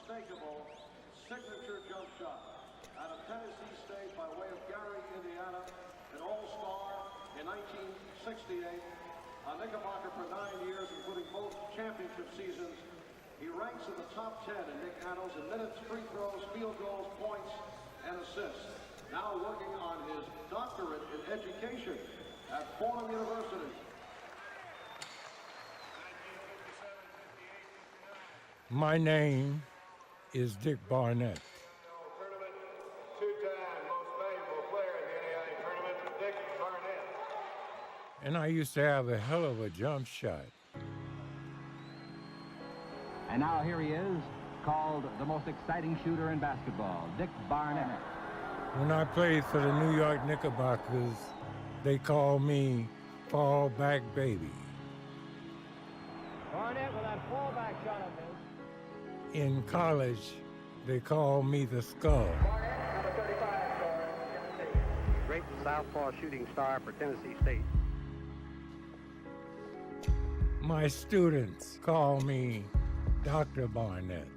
unmistakable signature jump shot out of Tennessee State by way of Gary, Indiana, an all-star in 1968, a Knickerbocker for 9 years, including both championship seasons. He ranks in the top 10 in Nick handles in minutes, free throws, field goals, points, and assists. Now working on his doctorate in education at Fordham University. My name is Dick Barnett. Tournament, two-time most valuable player in the A&I tournament, Dick Barnett. And I used to have a hell of a jump shot. And now here he is, called the most exciting shooter in basketball, Dick Barnett. When I played for the New York Knickerbockers, they called me Fallback Baby. Barnett with that fallback shot of his. In college, they called me the Skull. Barnett, number 35 for Tennessee. Great southpaw shooting star for Tennessee State. My students call me Dr. Barnett.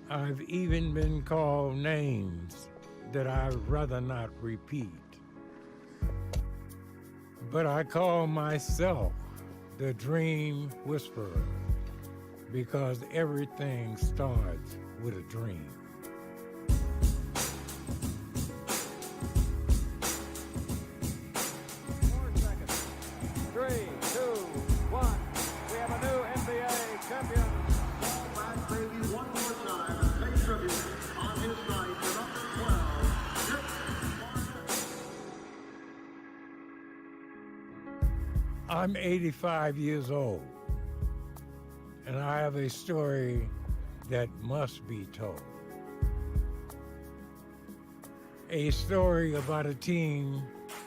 I've even been called names that I'd rather not repeat. But I call myself the Dream Whisperer because everything starts with a dream. Three, two, one. We have a new NBA champion. Fallback Baby one more time and pay tribute on his night to number 12, Dick Barnett. I'm 85 years old, and I have a story that must be told. A story about a team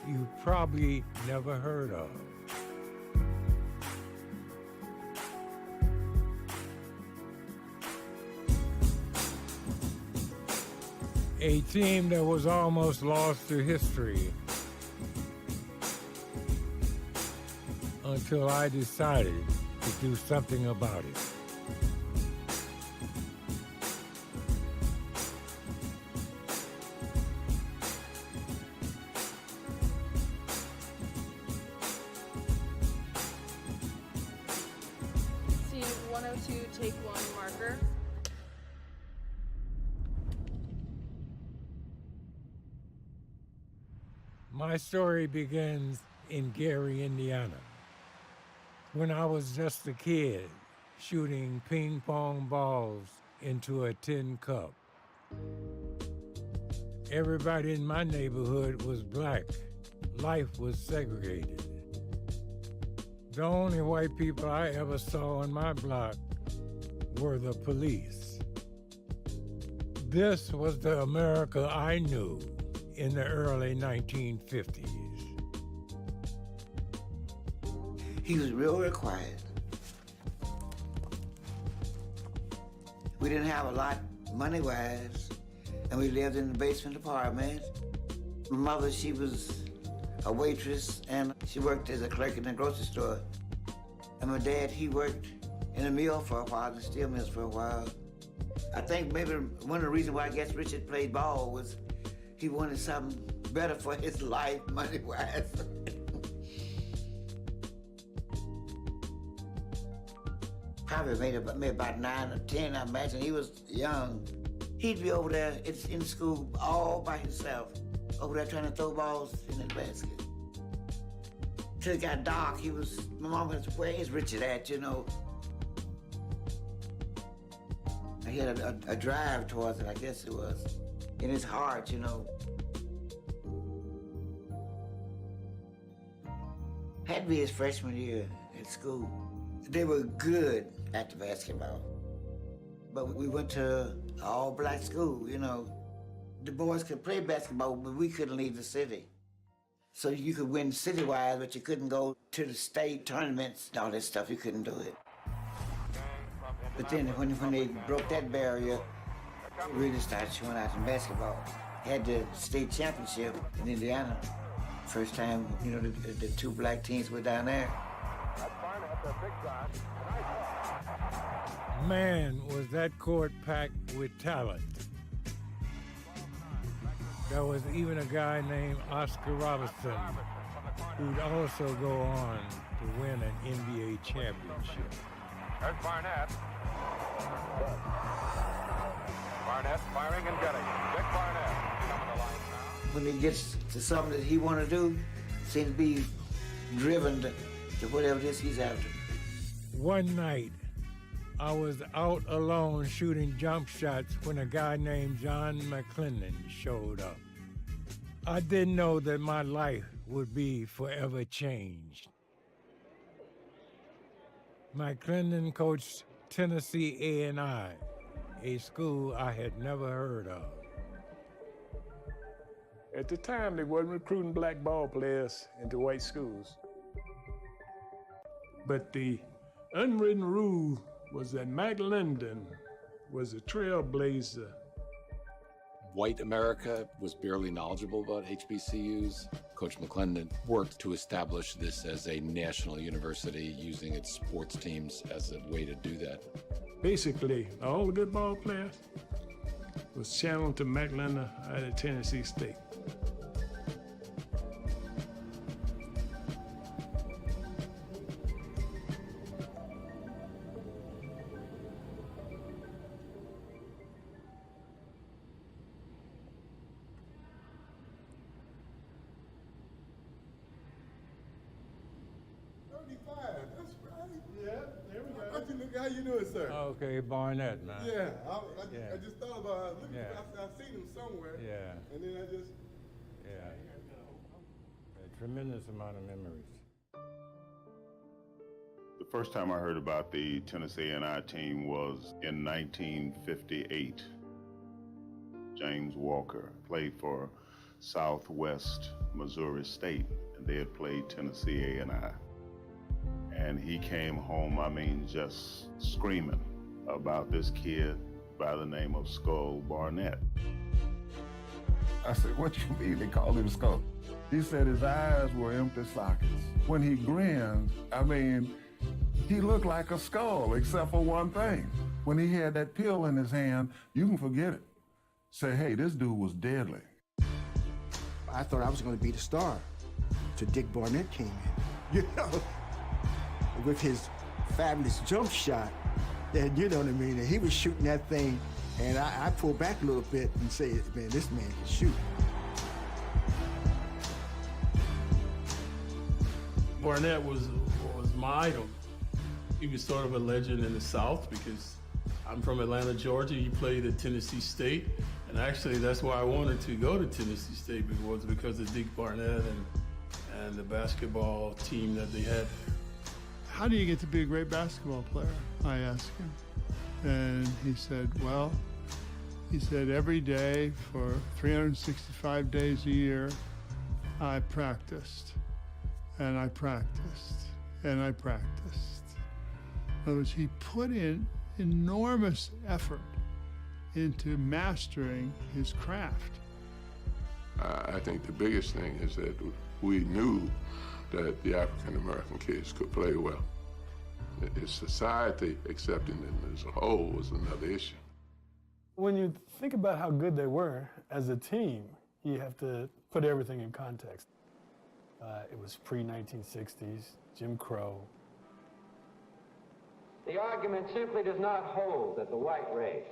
you probably never heard of. A team that was almost lost to history until I decided to do something about it. Scene 102, take one, marker. My story begins in Gary, Indiana. When I was just a kid, shooting ping pong balls into a tin cup. Everybody in my neighborhood was black. Life was segregated. The only white people I ever saw on my block were the police. This was the America I knew in the early 1950s. He was real quiet. We didn't have a lot money-wise, and we lived in the basement apartment. My mother, she was a waitress, and she worked as a clerk in the grocery store. And my dad, he worked in a mill for a while, in the steel mills for a while. I think maybe one of the reasons why I guess Richard played ball was he wanted something better for his life, money-wise. Probably made about 9 or 10, I imagine. He was young. He'd be over there in school all by himself, over there trying to throw balls in the basket. Till it got dark, my mom was, where is Richard at, you know? He had a drive towards it, I guess it was, in his heart, you know. Had to be his freshman year at school. They were good at the basketball. But we went to an all-black school, you know. The boys could play basketball, but we couldn't leave the city. So you could win citywide, but you couldn't go to the state tournaments, all that stuff, you couldn't do it. But then when they broke that barrier, we really started showing out in basketball. Had the state championship in Indiana. First time, you know, the two black teams were down there. Man, was that court packed with talent. There was even a guy named Oscar Robertson who'd also go on to win an NBA championship. There's Barnett. Barnett firing and getting. Dick Barnett coming to life now. When he gets to something that he want to do, seems to be driven to whatever it is he's after. One night, I was out alone shooting jump shots when a guy named John McClendon showed up. I didn't know that my life would be forever changed. McClendon coached Tennessee A&I, a school I had never heard of. At the time, they wasn't recruiting black ball players into white schools. But the unwritten rule was that McClendon was a trailblazer. White America was barely knowledgeable about HBCUs. Coach McClendon worked to establish this as a national university, using its sports teams as a way to do that. Basically, all the good ball players was channeled to McClendon out of Tennessee State. How you doing, sir? Okay, Barnett, man. Yeah, I just thought about looking. Yeah. I've seen him somewhere. Yeah. And then I just. Yeah. A tremendous amount of memories. The first time I heard about the Tennessee A&I team was in 1958. James Walker played for Southwest Missouri State, and they had played Tennessee A&I. And he came home, just screaming about this kid by the name of Skull Barnett. I said, what you mean they called him Skull? He said his eyes were empty sockets. When he grinned, he looked like a skull, except for one thing. When he had that pill in his hand, you can forget it. Say, hey, this dude was deadly. I thought I was going to be the star till Dick Barnett came in. You know? With his fabulous jump shot, and you know what I mean, and he was shooting that thing, and I pulled back a little bit and said, man, this man can shoot. Barnett was my idol. He was sort of a legend in the South because I'm from Atlanta, Georgia. He played at Tennessee State, and actually that's why I wanted to go to Tennessee State, because of Dick Barnett and the basketball team that they had. How do you get to be a great basketball player? I asked him. And he said, well, every day for 365 days a year, I practiced, and I practiced, and I practiced. In other words, he put in enormous effort into mastering his craft. I think the biggest thing is that we knew that the African-American kids could play well. It's society accepting them as a whole was another issue. When you think about how good they were as a team, you have to put everything in context. It was pre-1960s, Jim Crow. The argument simply does not hold that the white race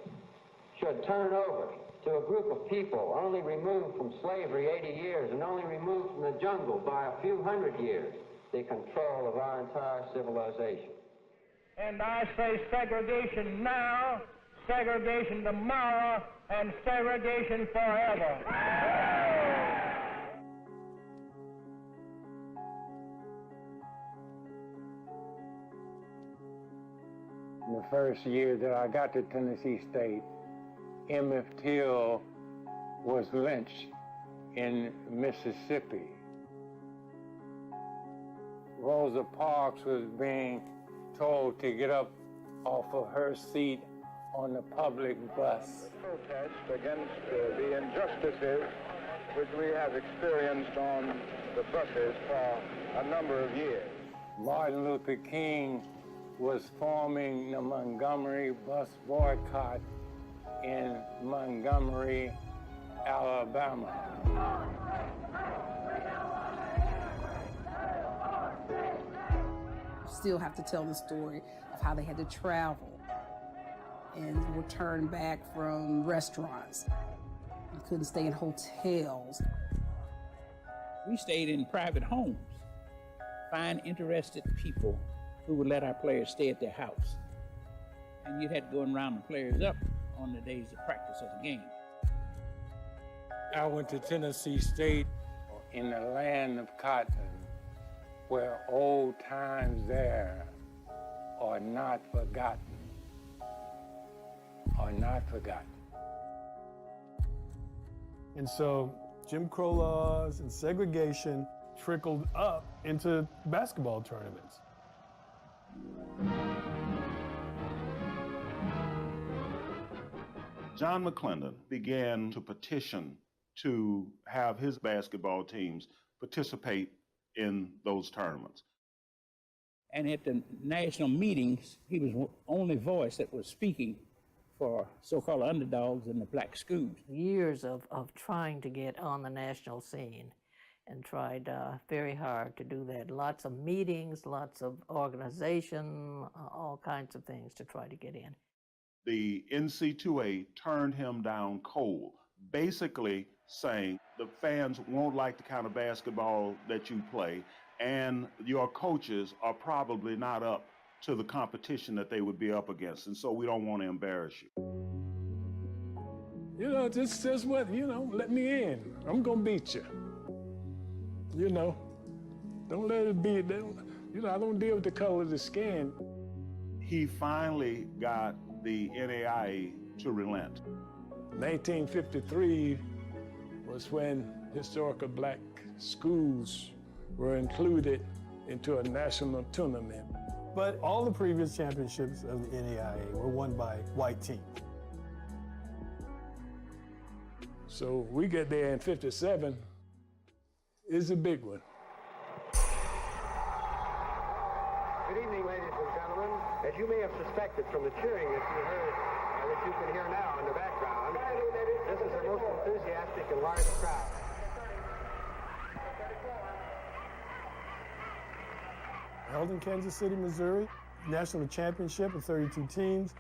should turn over to a group of people only removed from slavery 80 years and only removed from the jungle by a few hundred years, the control of our entire civilization. And I say segregation now, segregation tomorrow, and segregation forever. In the first year that I got to Tennessee State, Emmett Till was lynched in Mississippi. Rosa Parks was being told to get up off of her seat on the public bus. Protest against the injustices which we have experienced on the buses for a number of years. Martin Luther King was forming the Montgomery bus boycott in Montgomery, Alabama. Still have to tell the story of how they had to travel and return back from restaurants. You couldn't stay in hotels. We stayed in private homes, find interested people who would let our players stay at their house. And you'd have to go and round the players up on the days of practice of the game. I went to Tennessee State. In the land of cotton, where old times there are not forgotten, are not forgotten. And so Jim Crow laws and segregation trickled up into basketball tournaments. John McClendon began to petition to have his basketball teams participate in those tournaments. And at the national meetings, he was the only voice that was speaking for so-called underdogs in the black schools. Years of trying to get on the national scene and tried very hard to do that. Lots of meetings, lots of organization, all kinds of things to try to get in. The NC2A turned him down cold, basically saying the fans won't like the kind of basketball that you play, and your coaches are probably not up to the competition that they would be up against, and so we don't want to embarrass you. You know, just what, let me in. I'm gonna beat you. Don't let it be, I don't deal with the color of the skin. He finally got the NAIA to relent. 1953 was when historical black schools were included into a national tournament. But all the previous championships of the NAIA were won by white teams. So we get there in 57, it's a big one. Good evening, ladies and gentlemen. As you may have suspected from the cheering that you heard, that you can hear now in the background, this is the most enthusiastic and large crowd. Held in Kansas City, Missouri, national championship of 32 teams,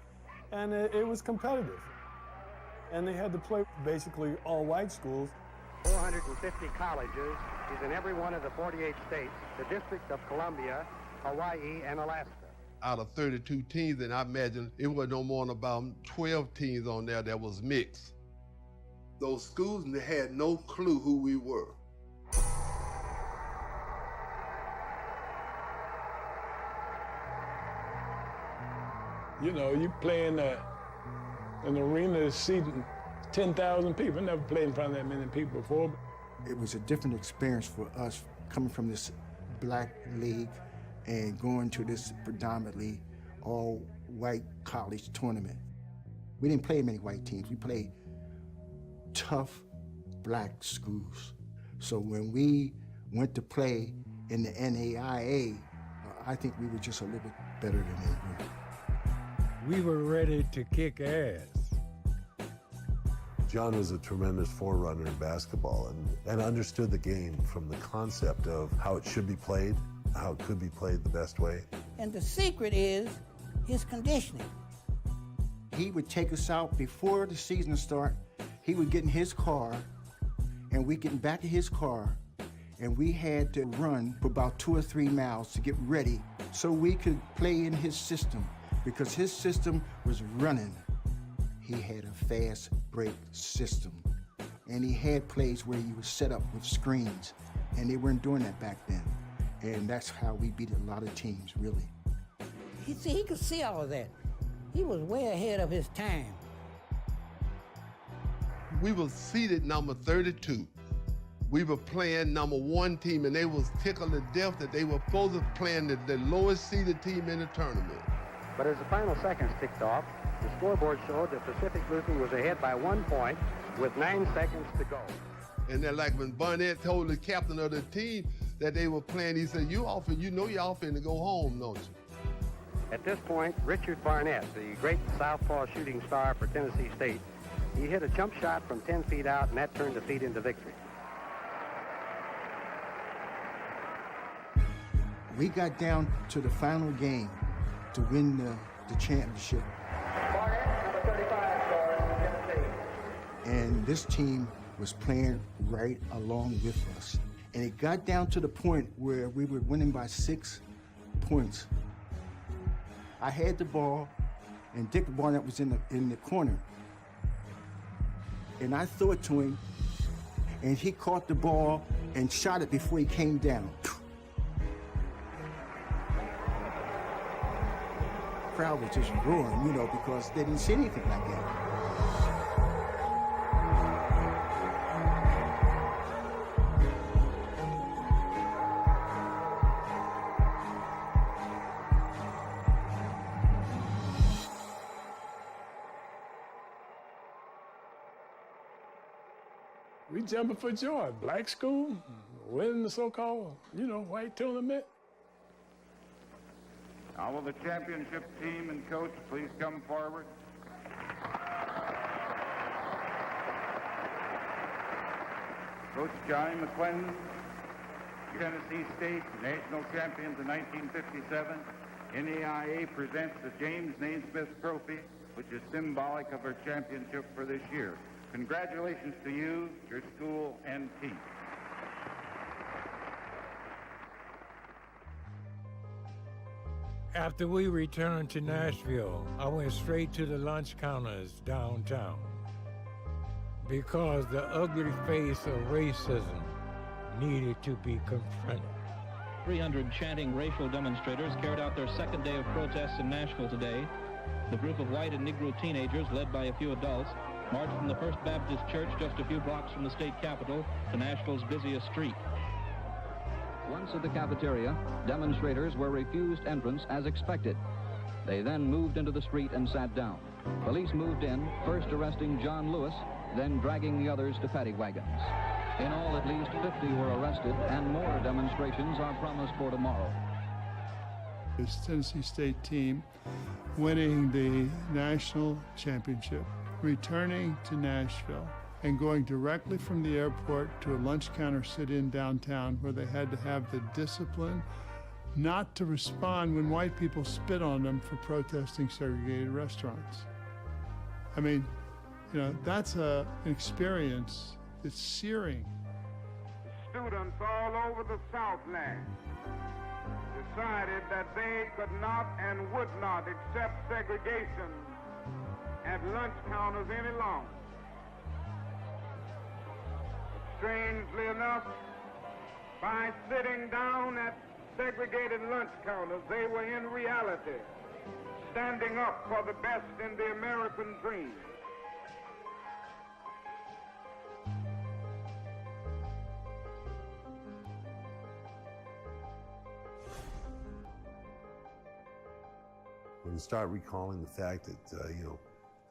and it was competitive. And they had to play basically all white schools. 450 colleges is in every one of the 48 states, the District of Columbia, Hawaii, and Alaska. Out of 32 teams, and I imagine it was no more than about 12 teams on there that was mixed. Those schools had no clue who we were. You play in an arena seating 10,000 people. I never played in front of that many people before. It was a different experience for us coming from this black league and going to this predominantly all-white college tournament. We didn't play many white teams. We played tough black schools. So when we went to play in the NAIA, I think we were just a little bit better than they were. We were ready to kick ass. John was a tremendous forerunner in basketball and understood the game from the concept of how it should be played, how it could be played the best way. And the secret is his conditioning. He would take us out before the season start. He would get in his car, and we getting back to his car, and we had to run for about 2 or 3 miles to get ready so we could play in his system, because his system was running. He had a fast break system, and he had plays where you were set up with screens, and they weren't doing that back then. And that's how we beat a lot of teams, really. He could see all of that. He was way ahead of his time. We were seated number 32. We were playing number 1 team, and they was tickled to death that they were supposed to play the lowest seeded team in the tournament. But as the final seconds ticked off, the scoreboard showed that Pacific Lutheran was ahead by 1 point with 9 seconds to go. And then like when Barnett told the captain of the team that they were playing, he said, you're all finna go home, don't you? At this point, Richard Barnett, the great southpaw shooting star for Tennessee State, he hit a jump shot from 10 feet out, and that turned defeat into victory. We got down to the final game to win the championship. Barnett, number 35, for Tennessee. And this team was playing right along with us. And it got down to the point where we were winning by 6 points. I had the ball, and Dick Barnett was in the corner. And I threw it to him, and he caught the ball and shot it before he came down. The crowd was just roaring, you know, because they didn't see anything like that. We jumping for joy. Black school, winning the so-called, white tournament. Now will the championship team and coach please come forward? Coach Johnny McClendon, Tennessee State, national champions in 1957. NAIA presents the James Naismith Trophy, which is symbolic of our championship for this year. Congratulations to you, your school, and team. After we returned to Nashville, I went straight to the lunch counters downtown because the ugly face of racism needed to be confronted. 300 chanting racial demonstrators carried out their second day of protests in Nashville today. The group of white and Negro teenagers, led by a few adults, marched from the First Baptist Church just a few blocks from the state capitol to Nashville's busiest street. Once at the cafeteria, demonstrators were refused entrance as expected. They then moved into the street and sat down. Police moved in, first arresting John Lewis, then dragging the others to paddy wagons. In all, at least 50 were arrested, and more demonstrations are promised for tomorrow. This Tennessee State team winning the national championship, returning to Nashville, and going directly from the airport to a lunch counter sit-in downtown where they had to have the discipline not to respond when white people spit on them for protesting segregated restaurants. I mean, that's an experience that's searing. Students all over the Southland decided that they could not and would not accept segregation at lunch counters any longer. Strangely enough, by sitting down at segregated lunch counters, they were in reality standing up for the best in the American dream. When you start recalling the fact that,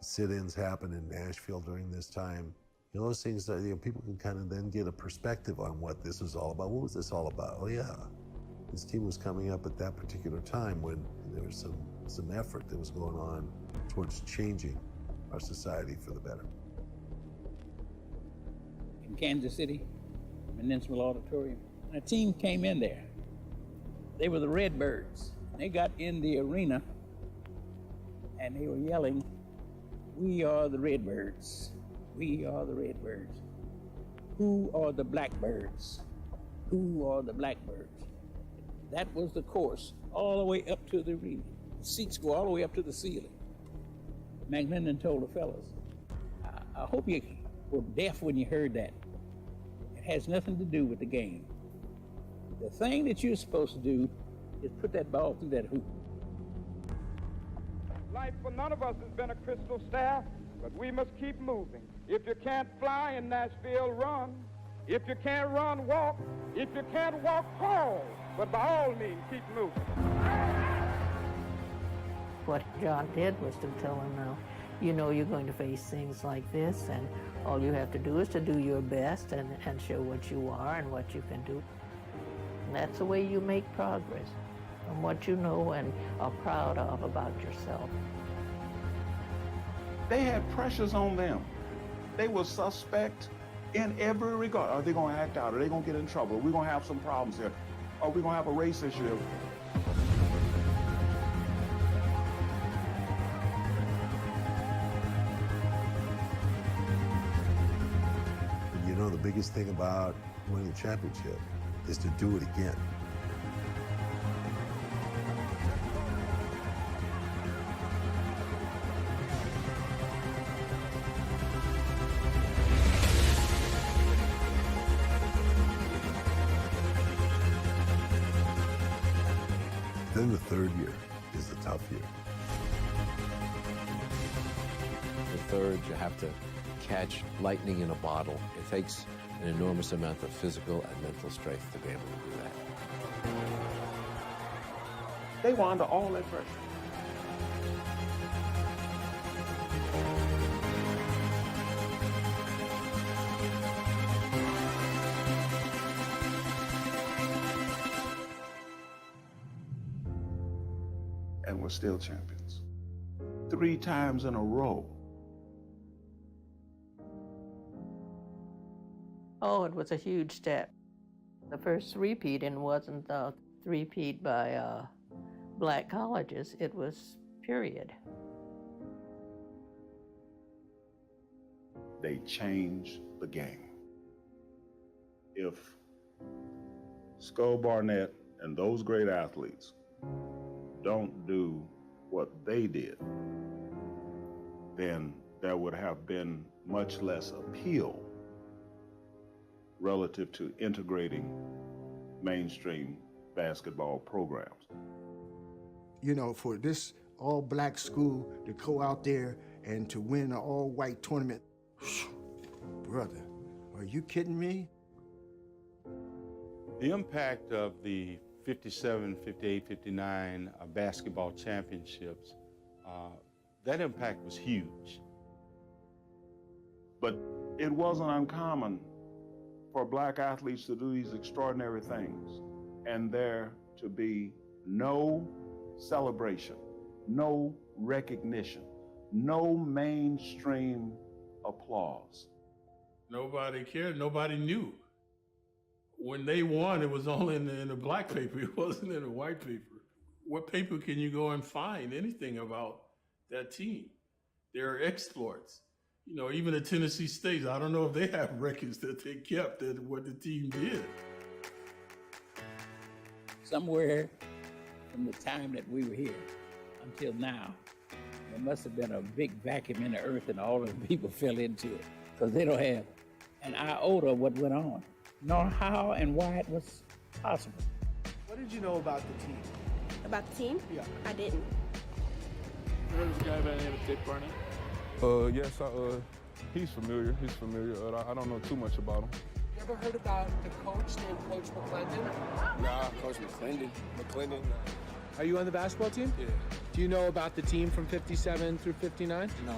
sit-ins happen in Nashville during this time, those things that people can kind of then get a perspective on what this is all about. What was this all about? Oh yeah, this team was coming up at that particular time when there was some effort that was going on towards changing our society for the better. In Kansas City, Naismith Auditorium, and a team came in there. They were the Redbirds. They got in the arena and they were yelling, "We are the Redbirds. We are the Redbirds. Who are the Blackbirds? Who are the Blackbirds?" That was the course all the way up to the arena. The seats go all the way up to the ceiling. McLendon told the fellas, I hope you were deaf when you heard that. It has nothing to do with the game. The thing that you're supposed to do is put that ball through that hoop. Life for none of us has been a crystal staff, but we must keep moving. If you can't fly in Nashville, run. If you can't run, walk. If you can't walk, crawl. But by all means, keep moving. What John did was to tell him, now, you're going to face things like this, and all you have to do is to do your best and show what you are and what you can do. And that's the way you make progress. and what you know and are proud of about yourself. They had pressures on them. They were suspect in every regard. Are they going to act out? Are they going to get in trouble? Are we going to have some problems here? Are we going to have a race issue? You know, the biggest thing about winning a championship is to do it again. Then the third year is the tough year. The third, you have to catch lightning in a bottle. It takes an enormous amount of physical and mental strength to be able to do that. They were under all that pressure. And we're still champions. 3 times in a row. Oh, it was a huge step. The first three-peat, and wasn't the three-peat by black colleges, it was period. They changed the game. If Skull Barnett and those great athletes don't do what they did, then there would have been much less appeal relative to integrating mainstream basketball programs. You know, for this all-black school to go out there and to win an all-white tournament, brother, are you kidding me? The impact of the 57, 58, 59 basketball championships, that impact was huge. But it wasn't uncommon for black athletes to do these extraordinary things and there to be no celebration, no recognition, no mainstream applause. Nobody cared, nobody knew. When they won, it was only in the black paper, it wasn't in the white paper. What paper can you go and find anything about that team? Their exploits. You know, even the Tennessee State, I don't know if they have records that they kept of what the team did. Somewhere from the time that we were here until now, there must have been a big vacuum in the earth and all of the people fell into it because they don't have an iota of what went on, nor how and why it was possible. What did you know about the team? About the team? Yeah. I didn't. You heard of a guy by the name of Dick Barnett? Yes, he's familiar. I don't know too much about him. You ever heard about the coach named Coach McClendon? Nah, Coach McClendon. Are you on the basketball team? Yeah. Do you know about the team from 57 through 59? No.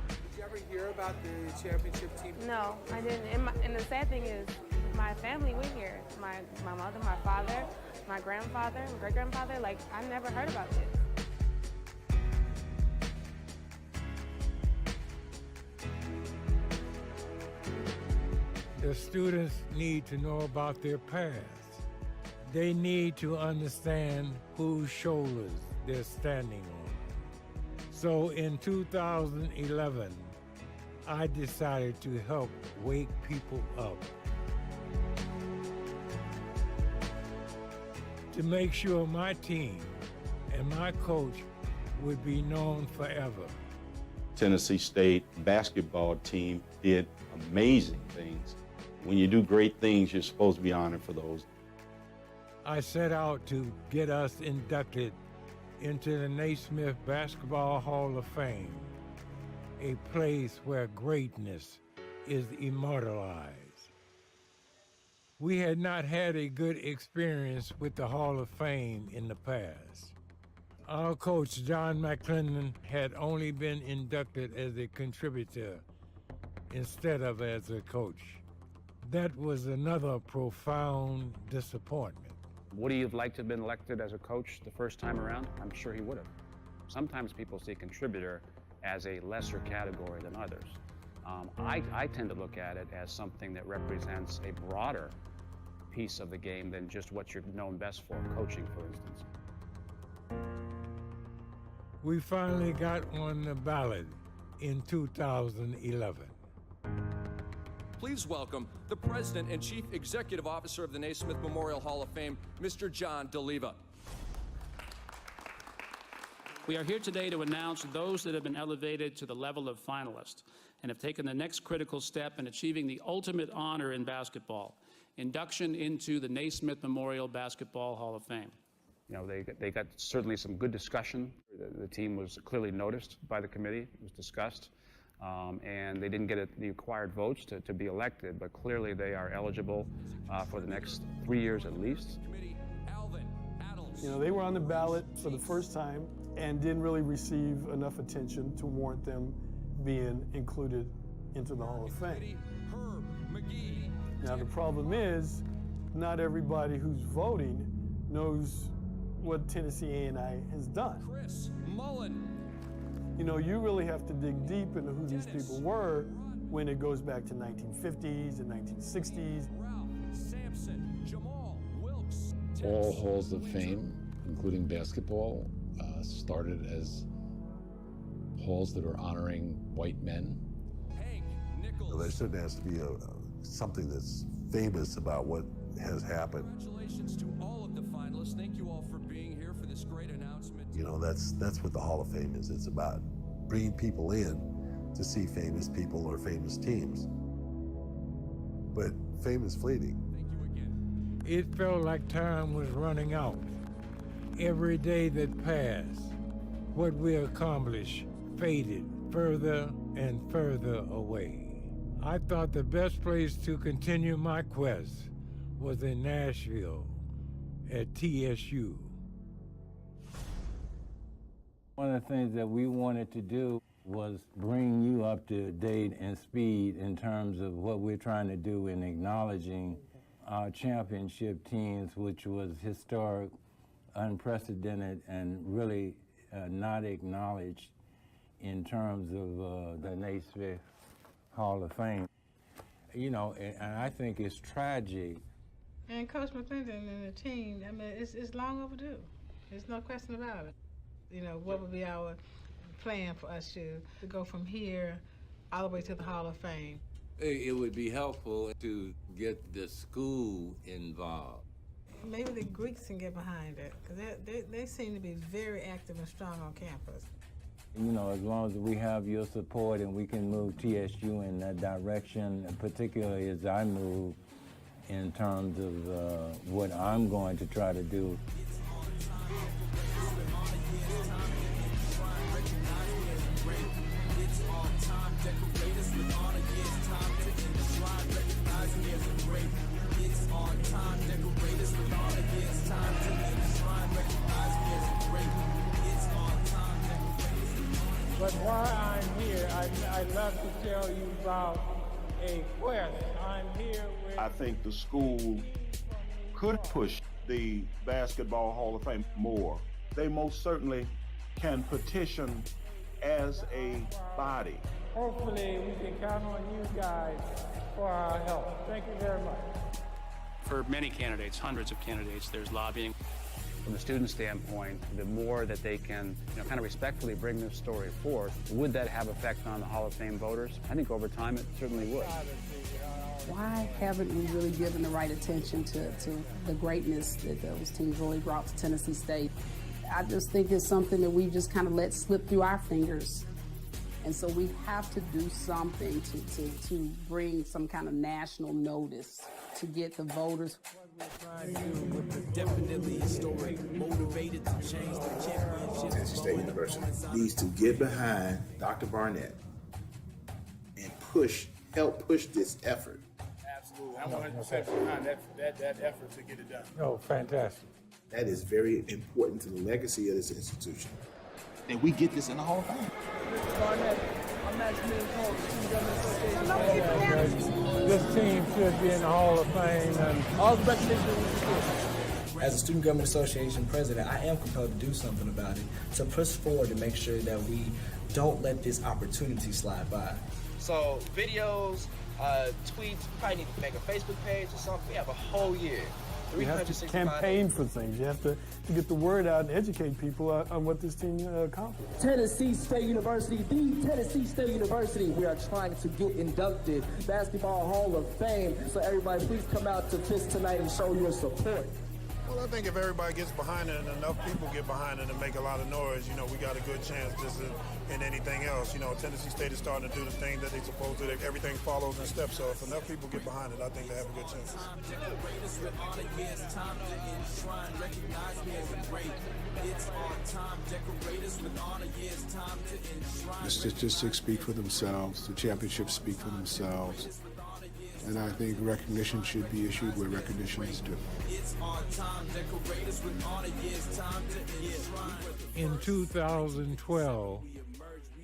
Did you ever hear about the championship team? No, I didn't. And the sad thing is, my family went here. My mother, my father, my grandfather, my great-grandfather, like, I never heard about this. The students need to know about their past. They need to understand whose shoulders they're standing on. So in 2011, I decided to help wake people up. To make sure my team and my coach would be known forever. Tennessee State basketball team did amazing things. When you do great things, you're supposed to be honored for those. I set out to get us inducted into the Naismith Basketball Hall of Fame, a place where greatness is immortalized. We had not had a good experience with the Hall of Fame in the past. Our coach, John McClendon, had only been inducted as a contributor instead of as a coach. That was another profound disappointment. Would he have liked to have been elected as a coach the first time around? I'm sure he would have. Sometimes people see contributor as a lesser category than others. I tend to look at it as something that represents a broader piece of the game than just what you're known best for, coaching, for instance. We finally got on the ballot in 2011. Please welcome the President and Chief Executive Officer of the Naismith Memorial Hall of Fame, Mr. John DeLeva. We are here today to announce those that have been elevated to the level of finalist and have taken the next critical step in achieving the ultimate honor in basketball, induction into the Naismith Memorial Basketball Hall of Fame. You know, they got certainly some good discussion. The team was clearly noticed by the committee. It was discussed. And they didn't get the required votes to be elected, but clearly they are eligible for the next 3 years at least. You know, they were on the ballot for the first time and didn't really receive enough attention to warrant them being included into the Hall of Fame. Now the problem is, not everybody who's voting knows what Tennessee A&I has done. Chris Mullen. You know, you really have to dig deep into who these people were when it goes back to 1950s and 1960s. Sampson, Jamal, Wilkes. All halls of fame, including basketball, started as halls that are honoring white men. Hank Nichols. There certainly has to be something that's famous about what has happened. Congratulations to all of the finalists. Thank you all for being here for this great announcement. You know, that's what the Hall of Fame is. It's about bringing people in to see famous people or famous teams. But fame is fleeting. Thank you again. It felt like time was running out. Every day that passed, what we accomplished faded further and further away. I thought the best place to continue my quest was in Nashville at TSU. One of the things that we wanted to do was bring you up to date and speed in terms of what we're trying to do in acknowledging our championship teams, which was historic, unprecedented, and really not acknowledged in terms of the Naismith Hall of Fame. You know, and I think it's tragic. And Coach McClendon and the team, I mean, it's long overdue. There's no question about it. You know, what would be our plan for us to go from here all the way to the Hall of Fame? It would be helpful to get the school involved. Maybe the Greeks can get behind it, because they seem to be very active and strong on campus. You know, as long as we have your support and we can move TSU in that direction, particularly as I move in terms of what I'm going to try to do. But while I'm here, I'd love to tell you about a quest. I'm here with... I think the school could push the Basketball Hall of Fame more. They most certainly can petition as a body. Hopefully we can count on you guys for our help. Thank you very much. For many candidates, hundreds of candidates, there's lobbying. From the student standpoint, the more that they can, kind of respectfully bring this story forth, would that have effect on the Hall of Fame voters? I think over time it certainly would. Why haven't we really given the right attention to the greatness that those teams really brought to Tennessee State? I just think it's something that we just kind of let slip through our fingers. And so we have to do something to bring some kind of national notice to get the voters. Definitely historic, motivated to change the championship. Tennessee State University needs to get behind Dr. Barnett and help push this effort. Absolutely, I'm 100% behind that effort to get it done. Oh, fantastic. That is very important to the legacy of this institution. And we get this in the Hall of Fame. Mr. Barnett, I'm This team should be in the Hall of Fame. And all the best things. As a Student Government Association president, I am compelled to do something about it, to push forward to make sure that we don't let this opportunity slide by. So videos, tweets, probably need to make a Facebook page or something. We have a whole year. You have to campaign for things. You have to get the word out and educate people on what this team accomplished. Tennessee State University, the Tennessee State University. We are trying to get inducted Basketball Hall of Fame. So everybody, please come out to Fist tonight and show your support. Well, I think if everybody gets behind it and enough people get behind it and make a lot of noise, we got a good chance just in anything else. Tennessee State is starting to do the thing that they're supposed to. Everything follows in steps. So if enough people get behind it, I think they have a good chance. The statistics speak for themselves. The championships speak for themselves. And I think recognition should be issued where recognition is due. In 2012,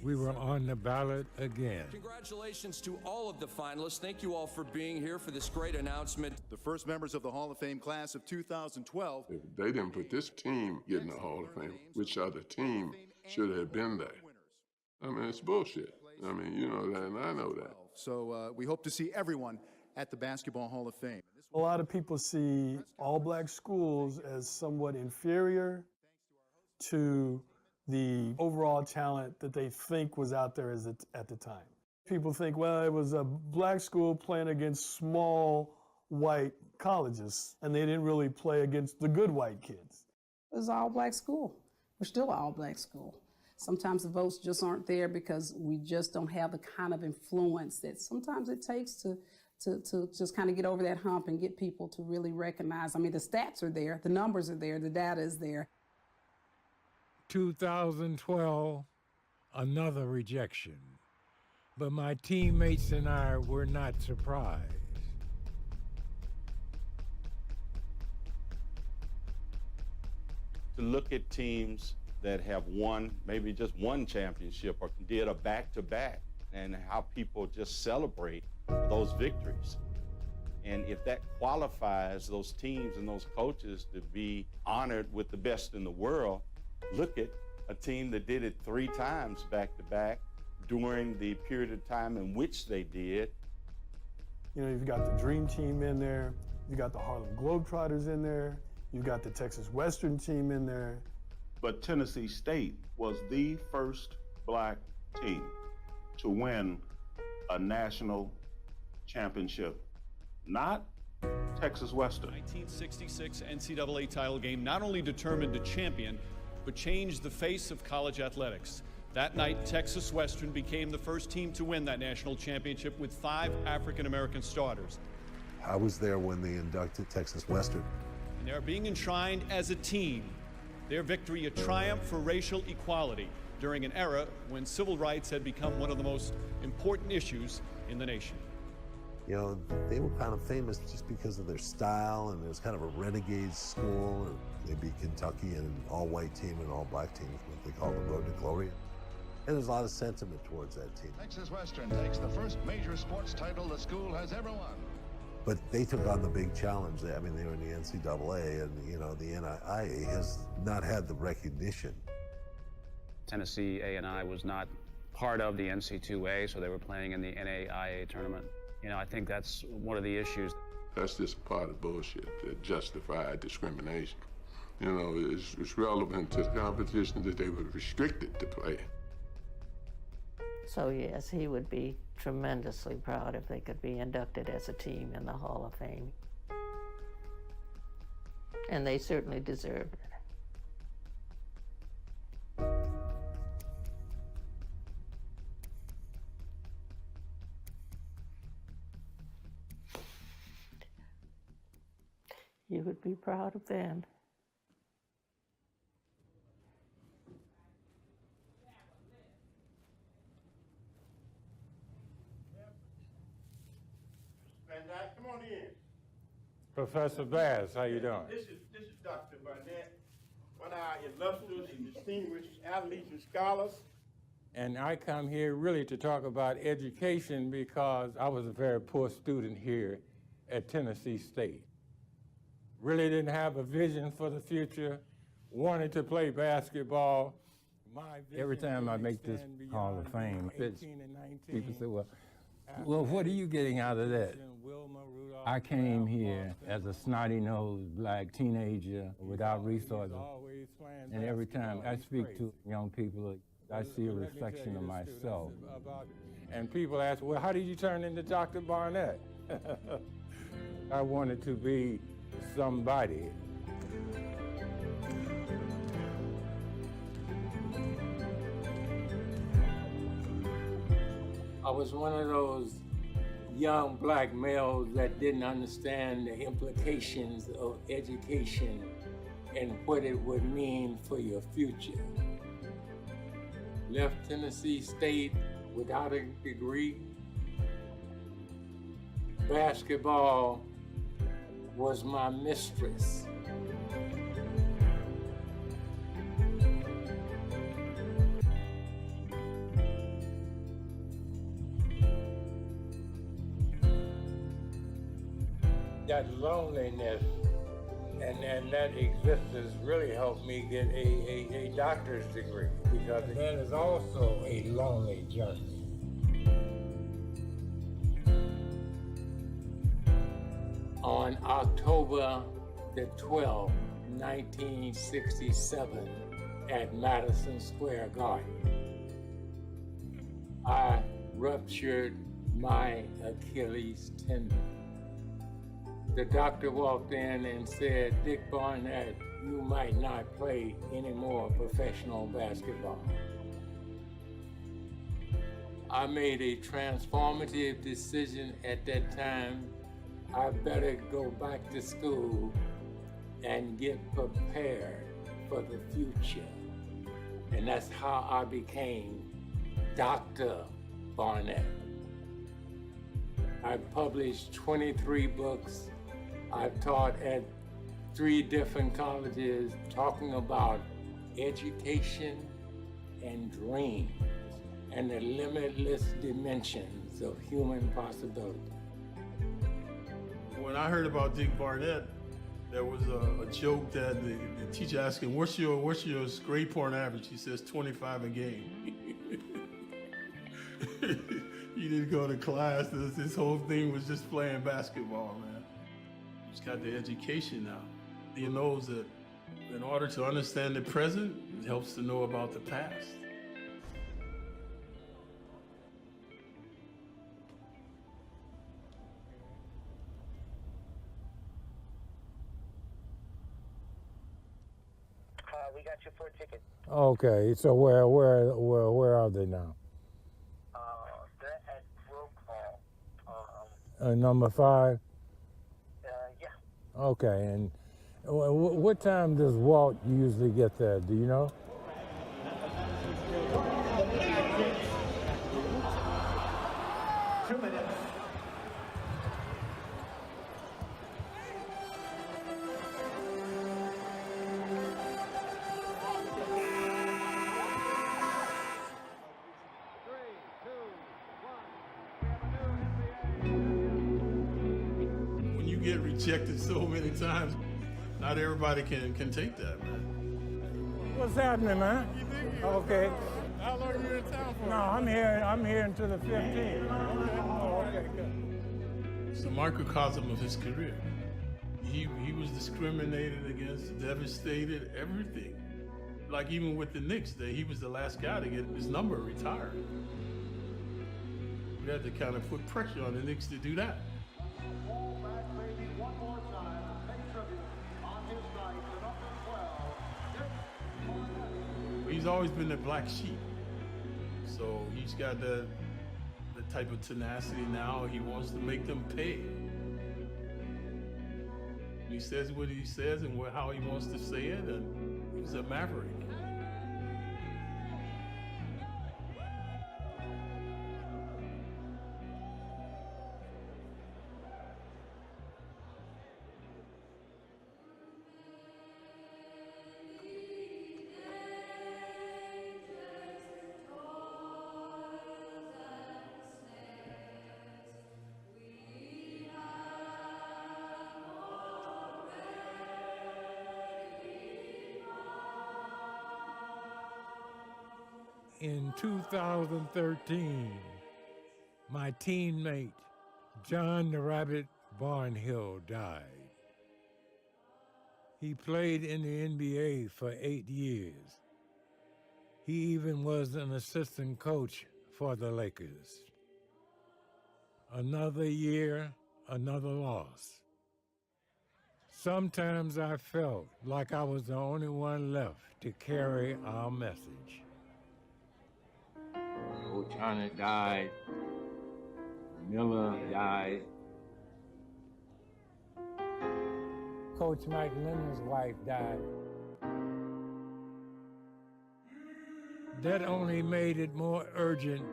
we were on the ballot again. Congratulations to all of the finalists. Thank you all for being here for this great announcement. The first members of the Hall of Fame class of 2012. If they didn't put this team in the Hall of Fame, which other team should have been there? I mean, it's bullshit. I mean, you know that, and I know that. So we hope to see everyone at the Basketball Hall of Fame. A lot of people see all-black schools as somewhat inferior to the overall talent that they think was out there at the time. People think, well, it was a black school playing against small white colleges, and they didn't really play against the good white kids. It was an all-black school. We're still an all-black school. Sometimes the votes just aren't there because we just don't have the kind of influence that sometimes it takes to just kind of get over that hump and get people to really recognize. I mean, the stats are there, the numbers are there, the data is there. 2012, another rejection. But my teammates and I were not surprised. To look at teams that have won maybe just one championship or did a back-to-back, and how people just celebrate those victories. And if that qualifies those teams and those coaches to be honored with the best in the world, look at a team that did it 3 times back-to-back during the period of time in which they did. You've got the Dream Team in there, you've got the Harlem Globetrotters in there, you've got the Texas Western team in there. But Tennessee State was the first black team to win a national championship, not Texas Western. 1966 NCAA title game not only determined a champion, but changed the face of college athletics. That night, Texas Western became the first team to win that national championship with 5 African-American starters. I was there when they inducted Texas Western. And they're being enshrined as a team. Their victory a triumph for racial equality during an era when civil rights had become one of the most important issues in the nation. They were kind of famous just because of their style, and it was kind of a renegade school. They beat Kentucky and an all-white team and all-black team, what they call the Road to Glory. And there's a lot of sentiment towards that team. Texas Western takes the first major sports title the school has ever won. But they took on the big challenge. I mean, they were in the NCAA, and the NAIA has not had the recognition. Tennessee A&I was not part of the NC2A, so they were playing in the NAIA tournament. I think that's one of the issues. That's just part of bullshit that justified discrimination. It's relevant to the competition that they were restricted to play. So yes, he would be tremendously proud if they could be inducted as a team in the Hall of Fame. And they certainly deserve it. You would be proud of them. Come on in. Professor Bass, how you doing? This is Dr. Barnett, one of our illustrious and distinguished athletes and scholars. And I come here really to talk about education because I was a very poor student here at Tennessee State. really didn't have a vision for the future, wanted to play basketball. Every time I make this Hall of Fame, people say, well, what are you getting out of that? I came here as a snotty-nosed black teenager without resources. And every time I speak to young people, I see a reflection of myself. And people ask, well, how did you turn into Dr. Barnett? I wanted to be somebody. I was one of those young black males that didn't understand the implications of education and what it would mean for your future. Left Tennessee State without a degree. Basketball was my mistress. That loneliness and that existence really helped me get a doctor's degree, because that is also a lonely journey. On October the 12th, 1967, at Madison Square Garden, I ruptured my Achilles tendon. The doctor walked in and said, Dick Barnett, you might not play any more professional basketball. I made a transformative decision at that time. I better go back to school and get prepared for the future. And that's how I became Dr. Barnett. I published 23 books. I've taught at 3 different colleges talking about education and dreams and the limitless dimensions of human possibility. When I heard about Dick Barnett, there was a joke that the teacher asked him, what's your grade point average? He says 25 a game. He didn't go to class. This whole thing was just playing basketball, man. He's got the education now. He knows that in order to understand the present, it helps to know about the past. We got you for a ticket. Okay, so where are they now? They're at roll call. Number 5? Yeah. Okay, and what time does Walt usually get there? Do you know? Get rejected so many times, not everybody can take that, man. What's happening, man? Okay. How long are you in town for? No, I'm here until the 15th. Oh, okay, good. It's a microcosm of his career. He was discriminated against, devastated, everything. Like even with the Knicks, he was the last guy to get his number retired. We had to kind of put pressure on the Knicks to do that. He's always been the black sheep. So he's got the type of tenacity now. He wants to make them pay. He says what he says and how he wants to say it, and he's a maverick. In 2013, my teammate, John the Rabbit Barnhill, died. He played in the NBA for 8 years. He even was an assistant coach for the Lakers. Another year, another loss. Sometimes I felt like I was the only one left to carry our message. Johnny died. Miller died. Coach Mike Leonard's wife died. That only made it more urgent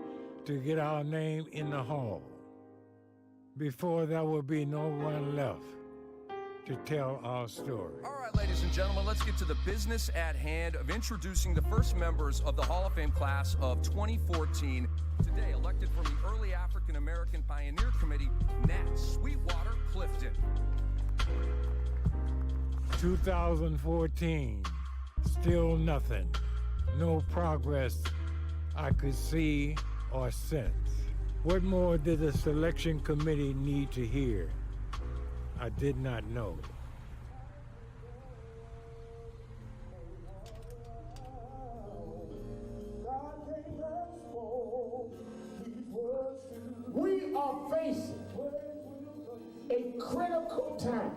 to get our name in the hall. Before there would be no one left to tell our story. All right, ladies and gentlemen, let's get to the business at hand of introducing the first members of the Hall of Fame class of 2014. Today, elected from the early African American Pioneer Committee, Nat Sweetwater Clifton. 2014, still nothing. No progress I could see or sense. What more did the selection committee need to hear? I did not know. We are facing a critical time.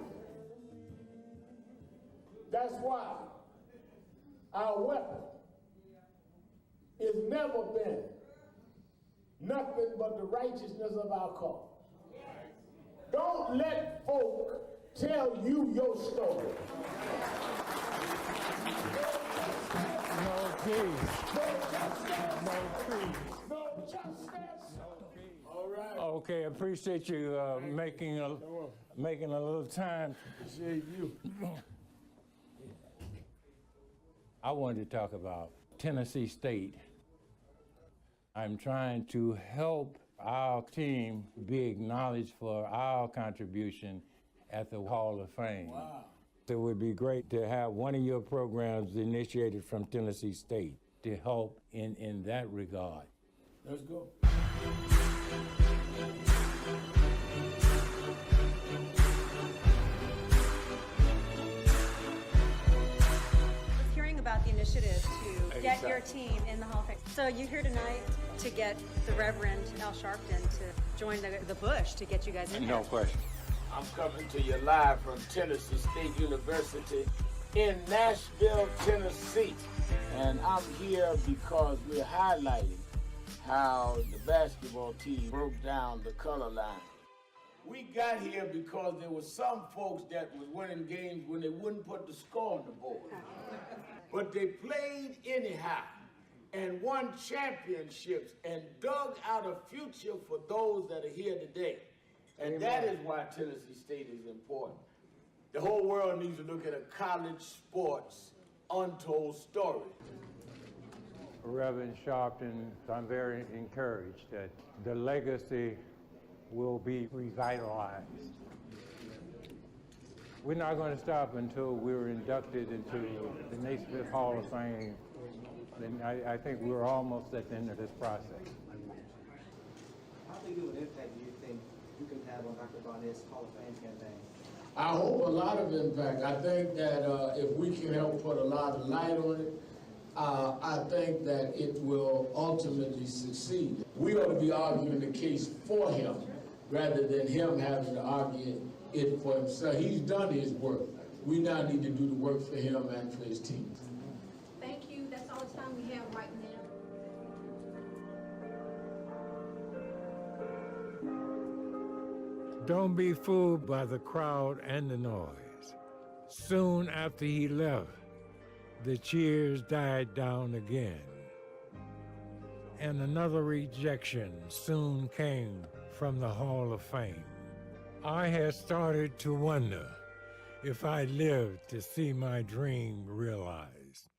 That's why our weapon has never been nothing but the righteousness of our cause. Don't let folk tell you your story. No peace. No peace. No justice. All right. Okay, appreciate you making a little time. Appreciate you. I wanted to talk about Tennessee State. I'm trying to help our team be acknowledged for our contribution at the Hall of Fame. Wow. It would be great to have one of your programs initiated from Tennessee State to help in that regard. Let's go. Hearing about the initiative to get your team in the Hall of Fame. So you're here tonight to get the Reverend Al Sharpton to join the Bush to get you guys in No there. question. I'm coming to you live from Tennessee State University in Nashville, Tennessee. And I'm here because we're highlighting how the basketball team broke down the color line. We got here because there were some folks that was winning games when they wouldn't put the score on the board. But they played anyhow and won championships and dug out a future for those that are here today. And that is why Tennessee State is important. The whole world needs to look at a college sports untold story. Reverend Sharpton, I'm very encouraged that the legacy will be revitalized. We're not going to stop until we're inducted into the Naismith Hall of Fame. And I think we're almost at the end of this process. How big of an impact do you think you can have on Dr. Barnett's Hall of Fame campaign? I hope a lot of impact. I think that if we can help put a lot of light on it, I think that it will ultimately succeed. We ought to be arguing the case for him rather than him having to argue it for himself. He's done his work. We now need to do the work for him and for his team. Thank you. That's all the time we have right now. Don't be fooled by the crowd and the noise. Soon after he left, the cheers died down again. And another rejection soon came from the Hall of Fame. I had started to wonder if I lived to see my dream realized.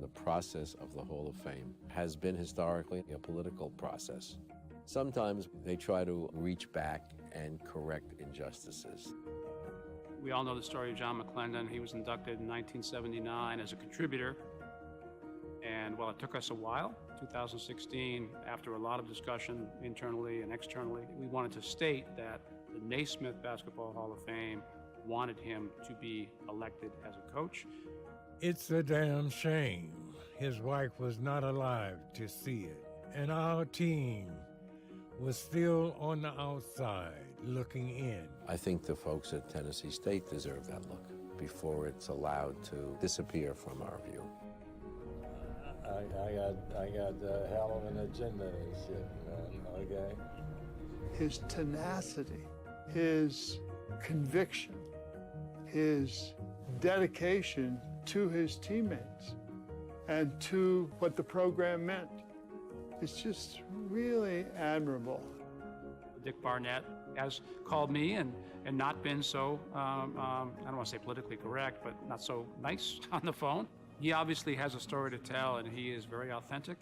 The process of the Hall of Fame has been historically a political process. Sometimes they try to reach back and correct injustices. We all know the story of John McClendon. He was inducted in 1979 as a contributor, And while it took us a while, 2016, after a lot of discussion internally and externally, we wanted to state that the Naismith Basketball Hall of Fame wanted him to be elected as a coach. It's a damn shame his wife was not alive to see it, and our team was still on the outside looking in. I think the folks at Tennessee State deserve that look before it's allowed to disappear from our view. I got a hell of an agenda and shit, man, okay? His tenacity, his conviction, his dedication to his teammates and to what the program meant. It's just really admirable. Dick Barnett has called me and not been so, I don't want to say politically correct, but not so nice on the phone. He obviously has a story to tell, and he is very authentic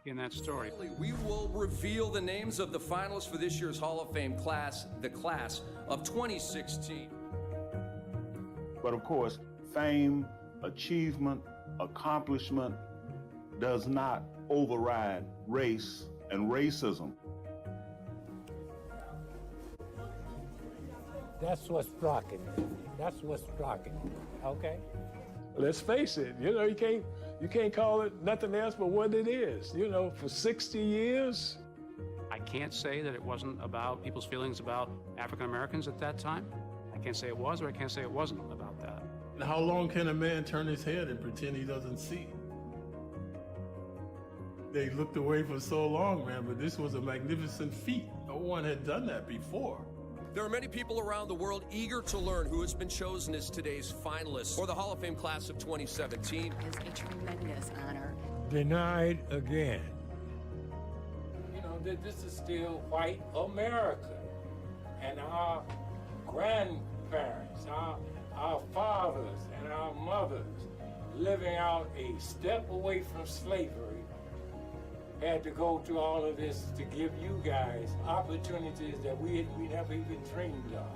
in that story. We will reveal the names of the finalists for this year's Hall of Fame class, the class of 2016. But of course, fame, achievement, accomplishment does not override race and racism. That's what's rocking. That's what's rocking, okay? Let's face it, you can't call it nothing else but what it is. For 60 years. I can't say that it wasn't about people's feelings about African Americans at that time. I can't say it was, or I can't say it wasn't about that. And how long can a man turn his head and pretend he doesn't see? They looked away for so long, man, but this was a magnificent feat. No one had done that before. There are many people around the world eager to learn who has been chosen as today's finalists for the Hall of Fame class of 2017. It's a tremendous honor. Denied again. This is still white America. And our grandparents, our fathers and our mothers living out a step away from slavery had to go through all of this to give you guys opportunities that we never even dreamed of.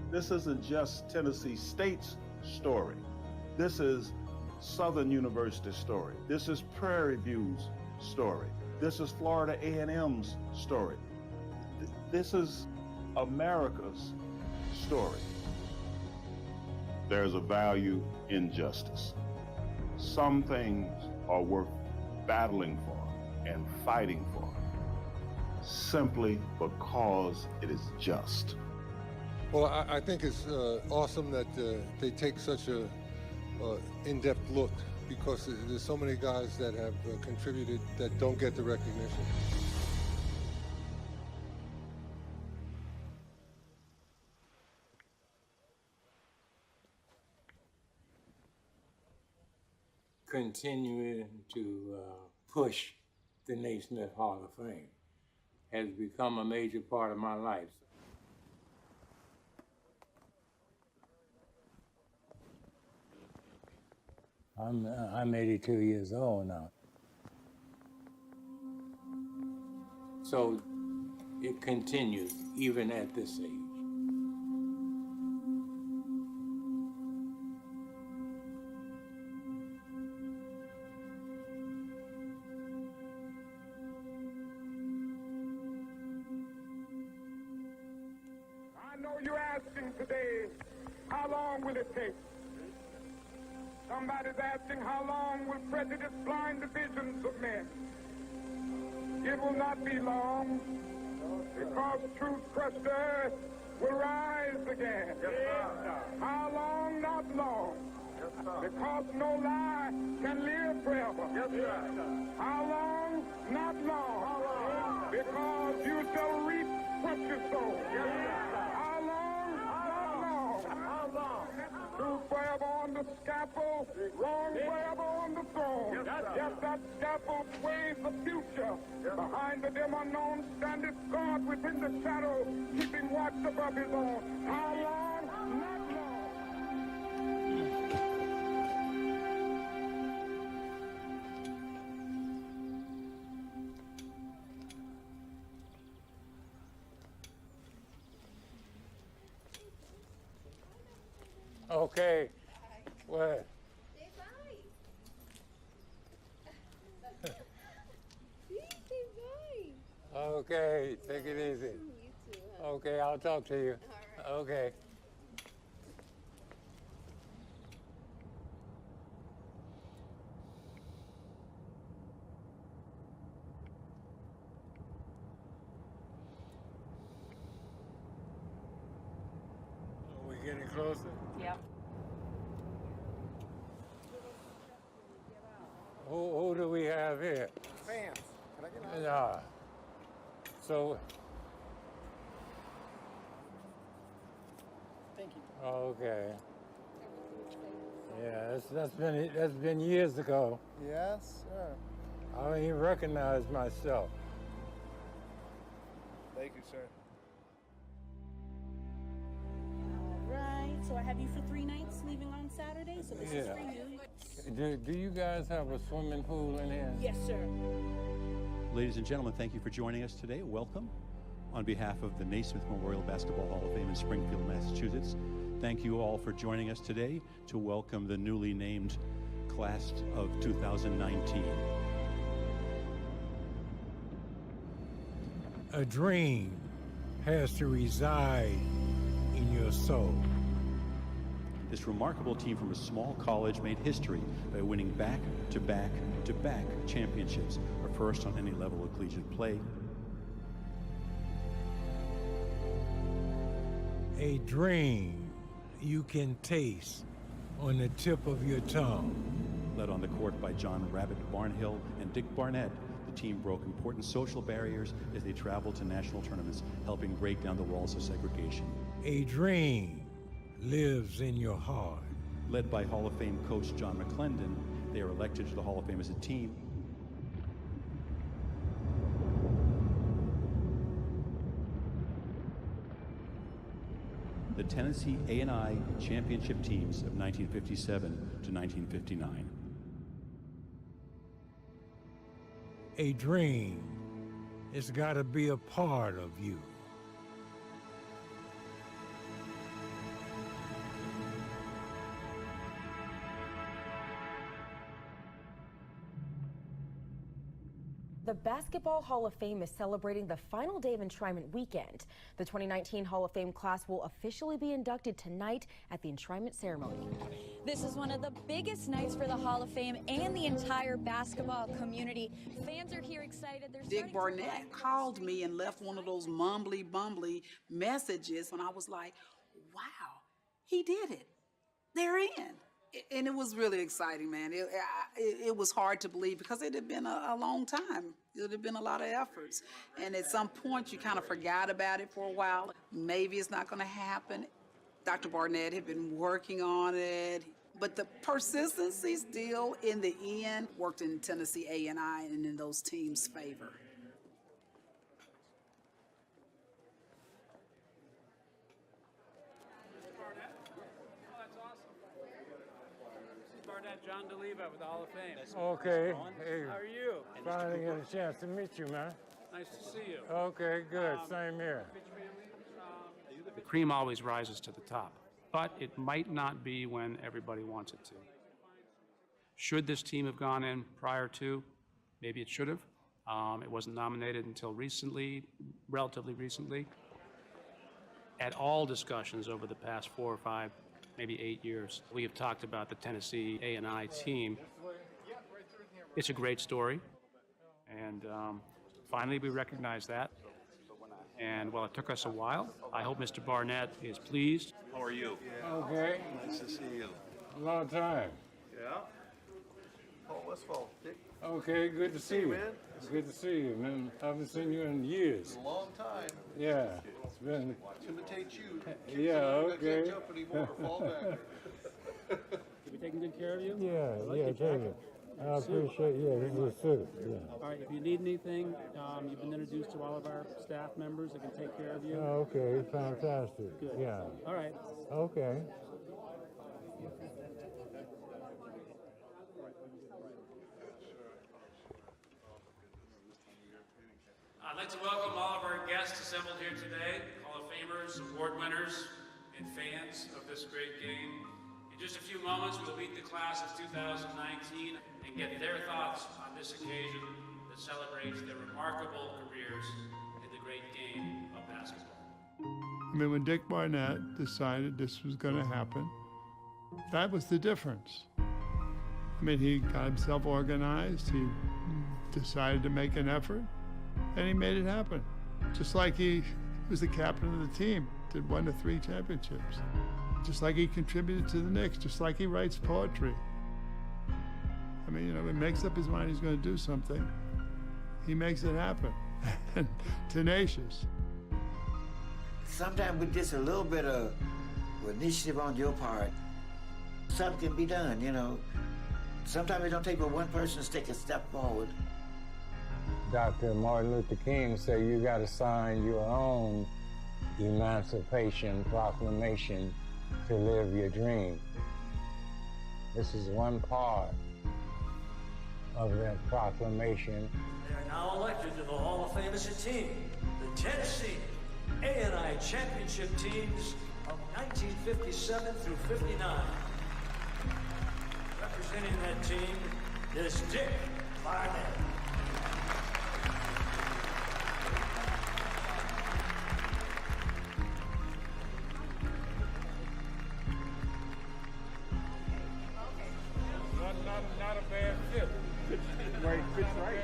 This isn't just Tennessee State's story. This is Southern University's story. This is Prairie View's story. This is Florida A&M's story. This is America's story. There's a value in justice. Some things are worth battling for and fighting for, simply because it is just. Well, I think it's awesome that they take such a in-depth look, because there's so many guys that have contributed that don't get the recognition. Continuing to push the Naismith Hall of Fame has become a major part of my life. I'm 82 years old now. So it continues even at this age. I know you're asking today, how long will it take? Somebody's asking, how long will prejudice blind the visions of men? It will not be long, because truth crushed earth will rise again. How long? Not long. Because no lie can live forever. How long? Not long. Because you shall reap what you sow. How long? Not long. How long? Truth forever on the scaffold, wrong forever on the throne. Yes, that scaffold sways the future. Behind the dim unknown standeth God within the shadow, keeping watch above his own. How long? Not long. Okay. Well, Okay, take it easy. You too. Okay, I'll talk to you. All right. Okay. Are we getting closer? Yep. Who do we have here? Fans. Can I get Yeah. So, Thank you. okay. Yeah, that's been years ago. Yes, sir. I don't even recognize myself. Thank you, sir. All right. So I have you for 3 nights, leaving on Saturday. So this is for you. Do you guys have a swimming pool in here? Yes, sir. Ladies and gentlemen, thank you for joining us today. Welcome. On behalf of the Naismith Memorial Basketball Hall of Fame in Springfield, Massachusetts, thank you all for joining us today to welcome the newly named class of 2019. A dream has to reside in your soul. This remarkable team from a small college made history by winning back-to-back-to-back championships, a first on any level of collegiate play. A dream you can taste on the tip of your tongue. Led on the court by John Rabbit Barnhill and Dick Barnett, the team broke important social barriers as they traveled to national tournaments, helping break down the walls of segregation. A dream lives in your heart. Led by Hall of Fame coach John McClendon, they are elected to the Hall of Fame as a team. The Tennessee A&I championship teams of 1957 to 1959. A dream has got to be a part of you. The Basketball Hall of Fame is celebrating the final day of enshrinement weekend. The 2019 Hall of Fame class will officially be inducted tonight at the enshrinement ceremony. This is one of the biggest nights for the Hall of Fame and the entire basketball community. Fans are here excited. Dick Barnett called me and left one of those mumbly messages, and I was like, wow, he did it. They're in. And it was really exciting, man. It was hard to believe because it had been a long time. It had been a lot of efforts. And at some point, you kind of forgot about it for a while. Maybe it's not going to happen. Dr. Barnett had been working on it. But the persistency still, in the end, worked in Tennessee A&I and in those teams' favor. John DeLeva with the Hall of Fame. Okay. Hey, how are you? Finally get a chance to meet you, man. Nice to see you. Okay, good. Same here. The cream always rises to the top, but it might not be when everybody wants it to. Should this team have gone in prior to? Maybe it should have. It wasn't nominated until recently, relatively recently. At all discussions over the past 4 or 5, maybe 8 years, we have talked about the Tennessee A&I team. It's a great story, and finally we recognize that. And while it took us a while, I hope Mr. Barnett is pleased. How are you? Okay. Nice to see you. Long time. Yeah. Paul Westfall, Dick. Okay, good to see you. Man. Good to see you, man. I haven't seen you in years. It's a long time. Yeah, it's been. Imitate you. Yeah, okay. Can't jump anymore. Fall back. Did we taking good care of you? Yeah, take it. I appreciate, this is a suit. Yeah. All right, if you need anything, you've been introduced to all of our staff members that can take care of you. Oh, okay, fantastic. Good. Yeah. All right. Okay. I'd like to welcome all of our guests assembled here today, Hall of Famers, award winners, and fans of this great game. In just a few moments, we'll meet the class of 2019 and get their thoughts on this occasion, the that celebrates their remarkable careers in the great game of basketball. I mean, when Dick Barnett decided this was going to happen, that was the difference. I mean, he got himself organized, he decided to make an effort, and he made it happen. Just like he was the captain of the team that won the 3 championships. Just like he contributed to the Knicks, just like he writes poetry. I mean, you know, he makes up his mind he's going to do something, he makes it happen. Tenacious. Sometimes with just a little bit of initiative on your part, something can be done, you know. Sometimes it don't take but one person to take a step forward. Dr. Martin Luther King said you got to sign your own Emancipation Proclamation to live your dream. This is one part of that proclamation. They are now elected to the Hall of Fame as a team, the Tennessee A&I Championship teams of 1957 through 59. Representing that team is Dick Barnett. Not a bad fit. Right, fits right.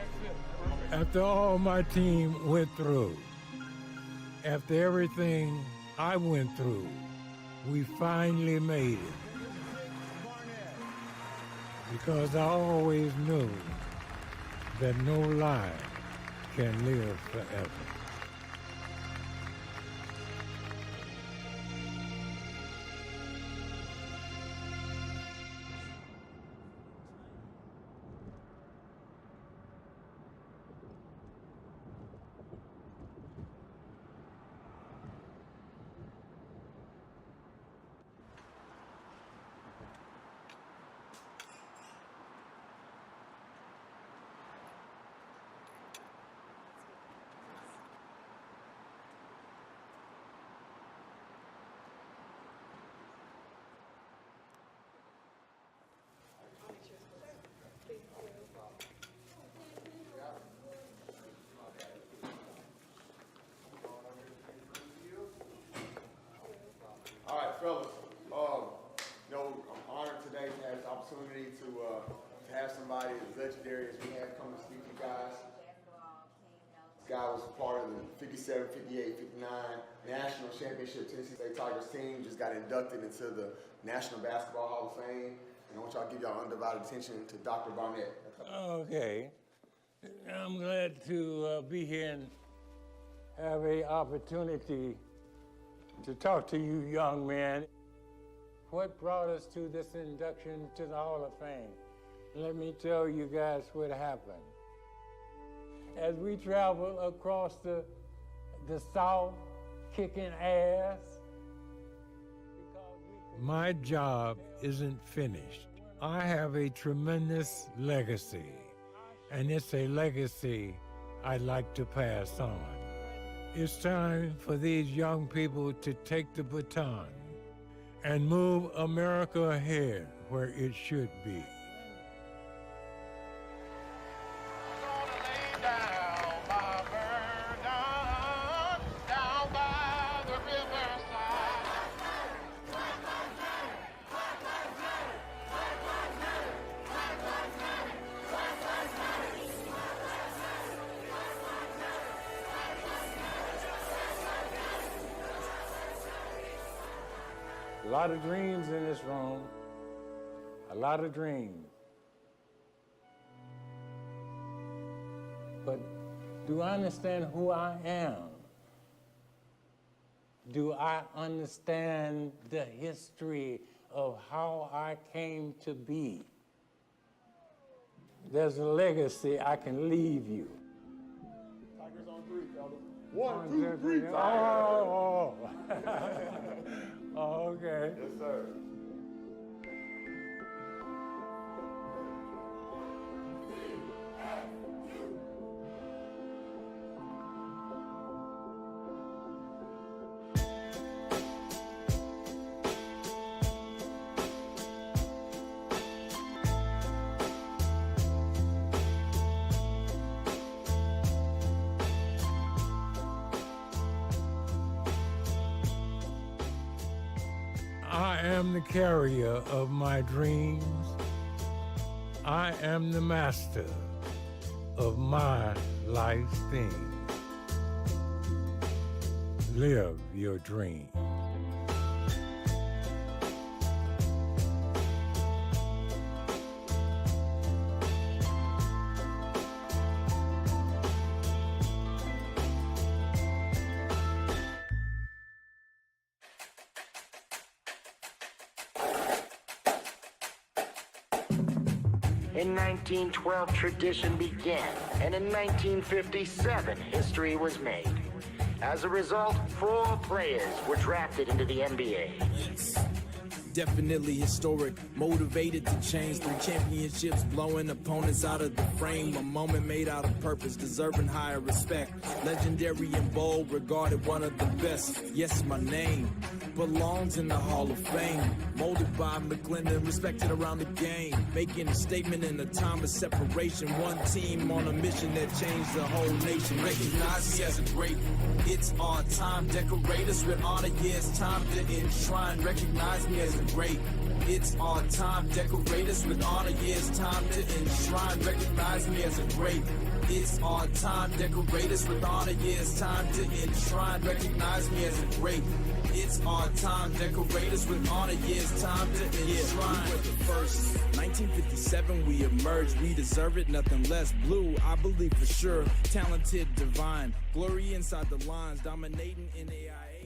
After all my team went through, after everything I went through, we finally made it. Because I always knew that no lie can live forever. All right, fellas. You know, I'm honored today to have this opportunity to have somebody as legendary as we have come to speak to you guys. This guy was part of the 57, 58, 59 National Championship Tennessee A&I Tigers team. Just got inducted into the National Basketball Hall of Fame. And I want y'all to give y'all undivided attention to Dr. Barnett. Okay. I'm glad to be here and have an opportunity to talk to you young men. What brought us to this induction to the Hall of Fame? Let me tell you guys what happened. As we traveled across the South, kicking ass, my job isn't finished. I have a tremendous legacy, and it's a legacy I'd like to pass on. It's time for these young people to take the baton and move America ahead where it should be. A lot of dreams in this room, a lot of dreams. But do I understand who I am? Do I understand the history of how I came to be? There's a legacy I can leave you. Tigers on 3, fellas. 1, 2, 3, Tigers. Oh. Oh, okay. Yes, sir. I am the carrier of my dreams. I am the master of my life's theme. Live your dream. In 1912, tradition began, and in 1957, history was made. As a result, 4 players were drafted into the NBA. Yes. Definitely historic, motivated to change 3 championships, blowing opponents out of the frame. A moment made out of purpose, deserving higher respect. Legendary and bold, regarded one of the best. Yes, my name belongs in the Hall of Fame. Molded by McGlennon, respected around the game. Making a statement in a time of separation. One team on a mission that changed the whole nation. Recognize me as a great, it's our time. Decorate us with honor, yeah, it's time to enshrine. Recognize me as a great, it's our time. Decorate us with honor, yeah, it's time to enshrine. Recognize me as a great, it's our time. Decorate us with honor, yeah, it's time to enshrine. Recognize me as a great, it's our time. Decorate us with honor, yeah, it's time to enshrine. We were the first. 1957 we emerged, we deserve it, nothing less. Blue, I believe for sure. Talented, divine, glory inside the lines, dominating in AIA.